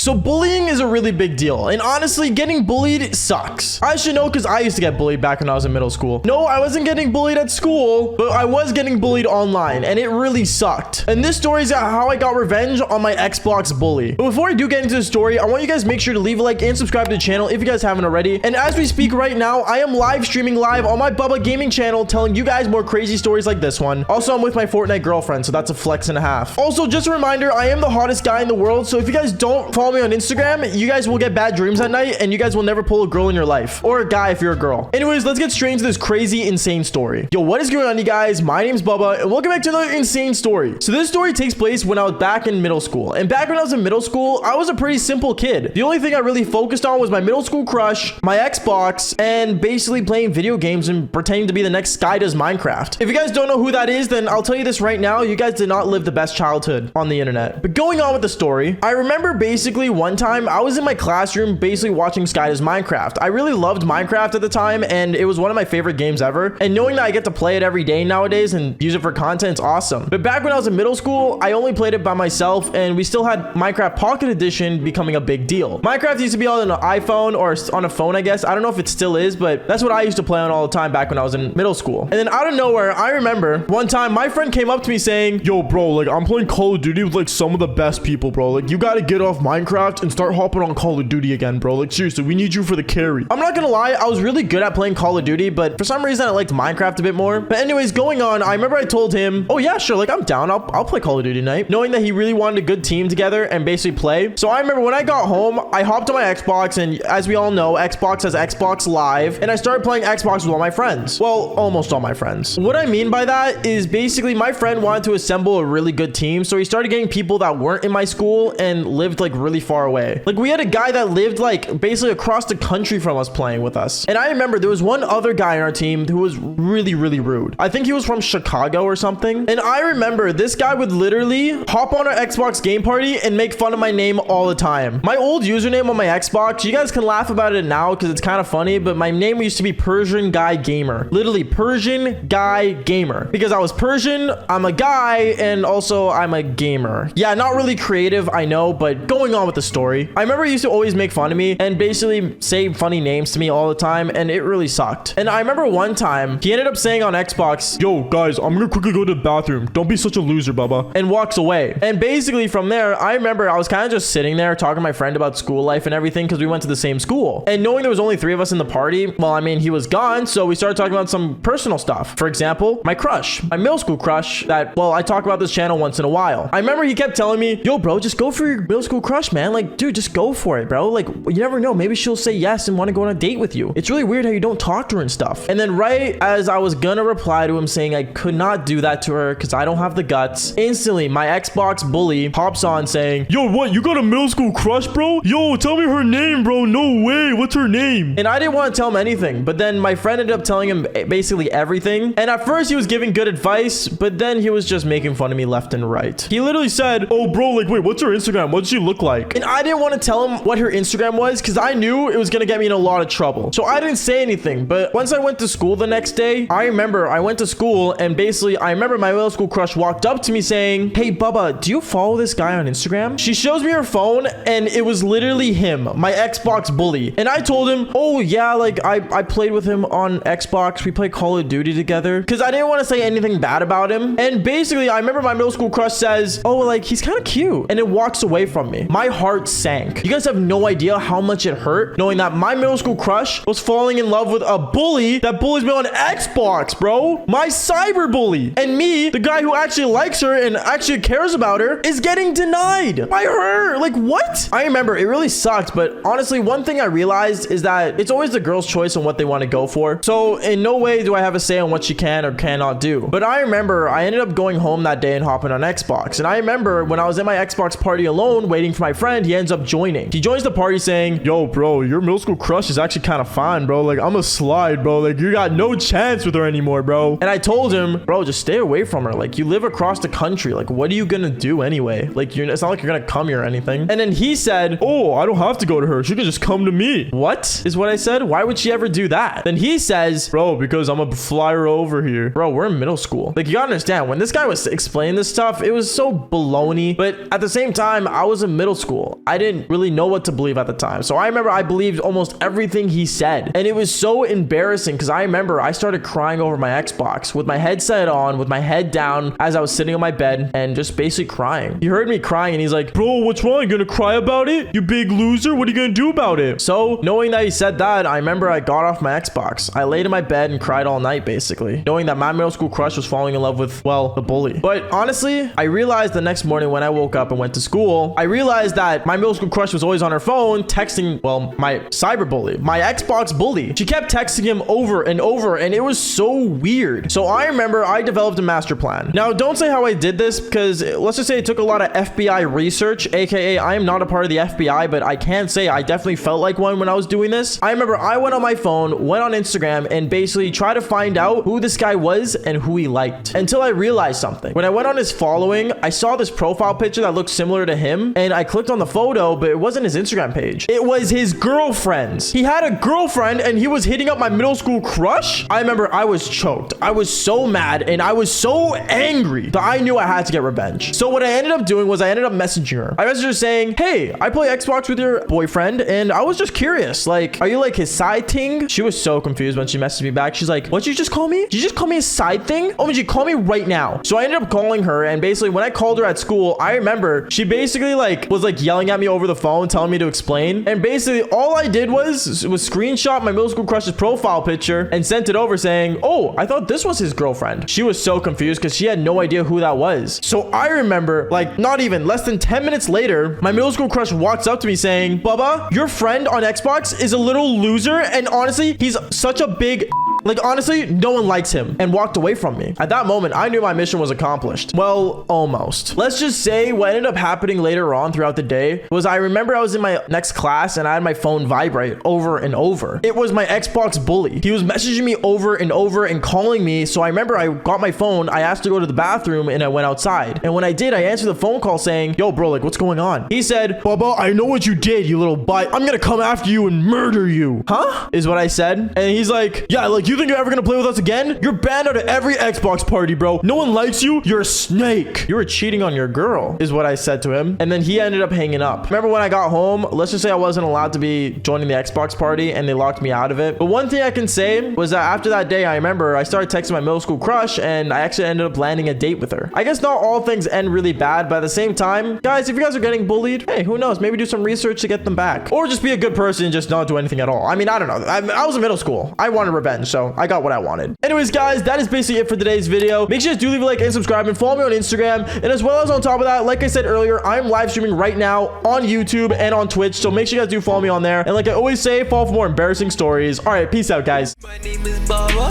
So bullying is a really big deal. And honestly, getting bullied sucks. I should know because I used to get bullied back when I was in middle school. No, I wasn't getting bullied at school, but I was getting bullied online and it really sucked. And this story is how I got revenge on my Xbox bully. But before I do get into the story, I want you guys to make sure to leave a like and subscribe to the channel if you guys haven't already. And as we speak right now, I am live streaming live on my Bubba Gaming channel, telling you guys more crazy stories like this one. Also, I'm with my Fortnite girlfriend, so that's a flex and a half. Also, just a reminder, I am the hottest guy in the world, so if you guys don't follow me on Instagram, you guys will get bad dreams at night, and you guys will never pull a girl in your life. Or a guy if you're a girl. Anyways, let's get straight into this crazy, insane story. Yo, what is going on, you guys? My name's Bubba, and welcome back to another insane story. So this story takes place when I was back in middle school. And back when I was in middle school, I was a pretty simple kid. The only thing I really focused on was my middle school crush, my Xbox, and basically playing video games and pretending to be the next Sky Does Minecraft. If you guys don't know who that is, then I'll tell you this right now, you guys did not live the best childhood on the internet. But going on with the story, I remember basically one time I was in my classroom basically watching Sky Does Minecraft. I really loved Minecraft at the time, and it was one of my favorite games ever. And knowing that I get to play it every day nowadays and use it for content is awesome. But back when I was in middle school, I only played it by myself, and we still had Minecraft Pocket Edition becoming a big deal. Minecraft used to be on an iPhone or on a phone, I guess. I don't know if it still is, but that's what I used to play on all the time back when I was in middle school. And then out of nowhere, I remember one time my friend came up to me saying, yo, bro, like I'm playing Call of Duty with like some of the best people, bro. Like you gotta get off Minecraft and start hopping on Call of Duty again, bro. Like seriously, we need you for the carry. I'm not gonna lie, I was really good at playing Call of Duty, but for some reason I liked Minecraft a bit more. But anyways, going on, I remember I told him, oh yeah, sure, like I'm down. I'll play Call of Duty tonight, knowing that he really wanted a good team together and basically play. So I remember when I got home, I hopped on my Xbox, and as we all know, Xbox has Xbox Live, and I started playing Xbox with all my friends. Well, almost all my friends. What I mean by that is basically my friend wanted to assemble a really good team, so he started getting people that weren't in my school and lived like really far away. Like we had a guy that lived like basically across the country from us playing with us. And I remember there was one other guy on our team who was really, really rude. I think he was from Chicago or something. And I remember this guy would literally hop on our Xbox game party and make fun of my name all the time. My old username on my Xbox, you guys can laugh about it now because it's kind of funny, but my name used to be Persian Guy Gamer. Literally Persian Guy Gamer. Because I was Persian, I'm a guy, and also I'm a gamer. Yeah, not really creative, I know, but going on with the story, I remember he used to always make fun of me and basically say funny names to me all the time, and it really sucked. And I remember one time he ended up saying on Xbox, yo guys, I'm gonna quickly go to the bathroom, don't be such a loser, Bubba, and walks away. And basically from there, I remember I was kind of just sitting there talking to my friend about school life and everything because we went to the same school. And knowing there was only 3 of us in the party, well, I mean, he was gone, so we started talking about some personal stuff. For example, my crush, my middle school crush that, well, I talk about this channel once in a while. I remember he kept telling me, yo bro, just go for your middle school crush, man. Like, dude, just go for it, bro. Like, you never know, maybe she'll say yes and want to go on a date with you. It's really weird how you don't talk to her and stuff. And then right as I was gonna reply to him saying I could not do that to her because I don't have the guts, instantly my Xbox bully hops on saying, yo, what, you got a middle school crush, bro? Yo, tell me her name, bro. No way, what's her name? And I didn't want to tell him anything, but then my friend ended up telling him basically everything. And at first he was giving good advice, but then he was just making fun of me left and right. He literally said, oh bro, like wait, what's her Instagram? What does she look like? And I didn't want to tell him what her Instagram was because I knew it was gonna get me in a lot of trouble. So I didn't say anything. But once I went to school the next day, I remember I went to school and basically I remember my middle school crush walked up to me saying, hey Bubba, do you follow this guy on Instagram? She shows me her phone and it was literally him, my Xbox bully. And I told him, oh yeah, like I played with him on Xbox. We played Call of Duty together because I didn't want to say anything bad about him. And basically I remember my middle school crush says, oh, like he's kind of cute, and it walks away from me. My heart sank. You guys have no idea how much it hurt knowing that my middle school crush was falling in love with a bully that bullies me on Xbox, bro. My cyber bully. And me, the guy who actually likes her and actually cares about her, is getting denied by her. Like what? I remember it really sucked, but honestly, one thing I realized is that it's always the girl's choice on what they want to go for. So in no way do I have a say on what she can or cannot do. But I remember I ended up going home that day and hopping on Xbox. And I remember when I was in my Xbox party alone waiting for my friend, he ends up joining. He joins the party saying, yo bro, your middle school crush is actually kind of fine, bro. Like I'm a slide, bro. Like you got no chance with her anymore, bro. And I told him, bro, just stay away from her. Like you live across the country. Like what are you gonna do anyway? Like it's not like you're gonna come here or anything. And then he said, oh, I don't have to go to her. She could just come to me. What is what I said? Why would she ever do that? Then he says, bro, because I'm a flyer over here. Bro, we're in middle school. Like you gotta understand, when this guy was explaining this stuff, it was so baloney. But at the same time, I was in middle school. school. I didn't really know what to believe at the time. So I remember I believed almost everything he said. And it was so embarrassing because I remember I started crying over my Xbox with my headset on, with my head down as I was sitting on my bed and just basically crying. He heard me crying and he's like, bro, what's wrong? You gonna cry about it? You big loser? What are you gonna do about it? So knowing that he said that, I remember I got off my Xbox. I laid in my bed and cried all night basically, knowing that my middle school crush was falling in love with, well, the bully. But honestly, I realized the next morning when I woke up and went to school, I realized that my middle school crush was always on her phone texting, well, my cyber bully, my Xbox bully. She kept texting him over and over and it was so weird. So I remember I developed a master plan. Now, don't say how I did this because let's just say it took a lot of FBI research, aka I am not a part of the FBI, but I can say I definitely felt like one when I was doing this. I remember I went on my phone, went on Instagram, and basically tried to find out who this guy was and who he liked until I realized something. When I went on his following, I saw this profile picture that looked similar to him and I clicked on the photo, but it wasn't his Instagram page. It was his girlfriend's. He had a girlfriend and he was hitting up my middle school crush. I remember I was choked. I was so mad and I was so angry that I knew I had to get revenge. So what I ended up doing was I ended up messaging her. I messaged her saying, hey, I play Xbox with your boyfriend and I was just curious, like, are you like his side thing? She was so confused when she messaged me back. She's like, what'd you just call me? Did you just call me a side thing? Oh, would you call me right now? So I ended up calling her and basically when I called her at school, I remember she basically like was like yelling at me over the phone, telling me to explain. And basically all I did was screenshot my middle school crush's profile picture and sent it over saying, oh, I thought this was his girlfriend. She was so confused because she had no idea who that was. So I remember like not even less than 10 minutes later, my middle school crush walks up to me saying, Bubba, your friend on Xbox is a little loser. And honestly, he's such a big... Like, honestly, no one likes him, and walked away from me. At that moment, I knew my mission was accomplished. Well, almost. Let's just say what ended up happening later on throughout the day was I remember I was in my next class and I had my phone vibrate over and over. It was my Xbox bully. He was messaging me over and over and calling me. So I remember I got my phone, I asked to go to the bathroom and I went outside. And when I did, I answered the phone call saying, yo, bro, like, what's going on? He said, Bubba, I know what you did, you little butt. I'm gonna come after you and murder you. Huh? Is what I said. And he's like, yeah, like, you think you're ever gonna play with us again? You're banned out of every Xbox party, bro. No one likes you. You're a snake. You were cheating on your girl, is what I said to him. And then he ended up hanging up. Remember when I got home, let's just say I wasn't allowed to be joining the Xbox party and they locked me out of it. But one thing I can say was that after that day, I remember I started texting my middle school crush and I actually ended up landing a date with her. I guess not all things end really bad, but at the same time, guys, if you guys are getting bullied, hey, who knows? Maybe do some research to get them back. Or just be a good person and just not do anything at all. I mean, I don't know. I was in middle school. I wanted revenge, so I got what I wanted. Anyways, guys, that is basically it for today's video. Make sure you do leave a like and subscribe and follow me on Instagram. And as well as on top of that, like I said earlier, I'm live streaming right now on YouTube and on Twitch. So make sure you guys do follow me on there. And like I always say, follow for more embarrassing stories. All right, peace out, guys. My name is Baba.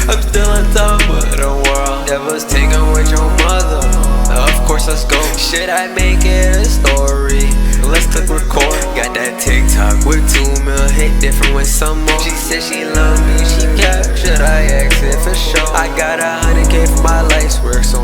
I'm still on top of the world. Never taken with your mother. Of course, let's go. Should I make it a story? Let's click record. Got that TikTok with 2 mil hit different with some more. She said she love me, she kept. Should I exit for sure? I got 100K for my life's work, so